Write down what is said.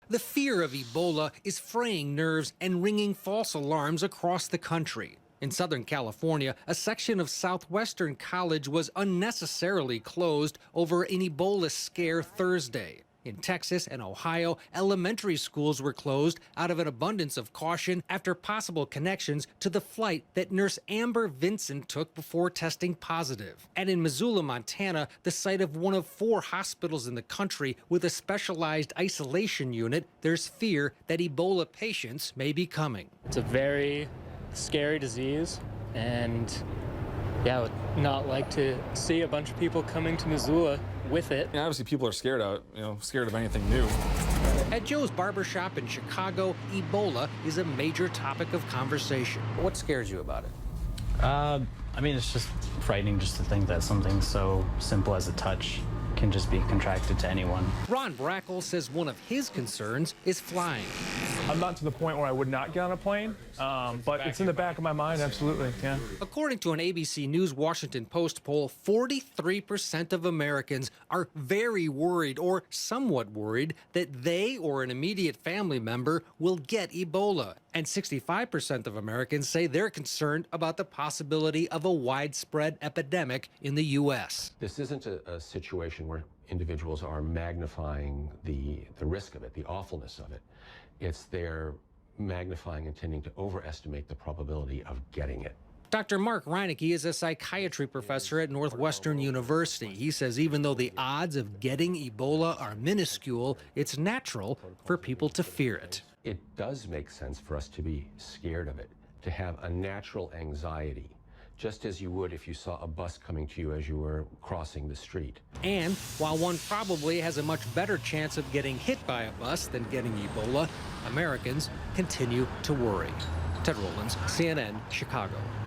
The fear of Ebola is fraying nerves and ringing false alarms across the country. In Southern California, a section of Southwestern College was unnecessarily closed over an Ebola scare Thursday. In Texas and Ohio, elementary schools were closed out of an abundance of caution after possible connections to the flight that nurse Amber Vincent took before testing positive. And in Missoula, Montana, the site of one of 4 hospitals in the country with a specialized isolation unit, there's fear that Ebola patients may be coming. It's a very scary disease, and I would not like to see a bunch of people coming to Missoula with it. Yeah, obviously people are scared of anything new. At Joe's barbershop in Chicago, Ebola is a major topic of conversation. What scares you about it? I mean, it's just frightening just to think that something so simple as a touch can just be contracted to anyone. Ron Brackle says one of his concerns is flying. I'm not to the point where I would not get on a plane, but it's in the back of my mind, absolutely, yeah. According to an ABC News Washington Post poll, 43% of Americans are very worried or somewhat worried that they or an immediate family member will get Ebola. And 65% of Americans say they're concerned about the possibility of a widespread epidemic in the U.S. This isn't a situation where individuals are magnifying the risk of it, the awfulness of it. It's they're magnifying and tending to overestimate the probability of getting it. Dr. Mark Reinecke is a psychiatry professor at Northwestern University. He says even though the odds of getting Ebola are minuscule, it's natural for people to fear it. It does make sense for us to be scared of it, to have a natural anxiety, just as you would if you saw a bus coming to you as you were crossing the street. And while one probably has a much better chance of getting hit by a bus than getting Ebola, Americans continue to worry. Ted Rowlands, CNN, Chicago.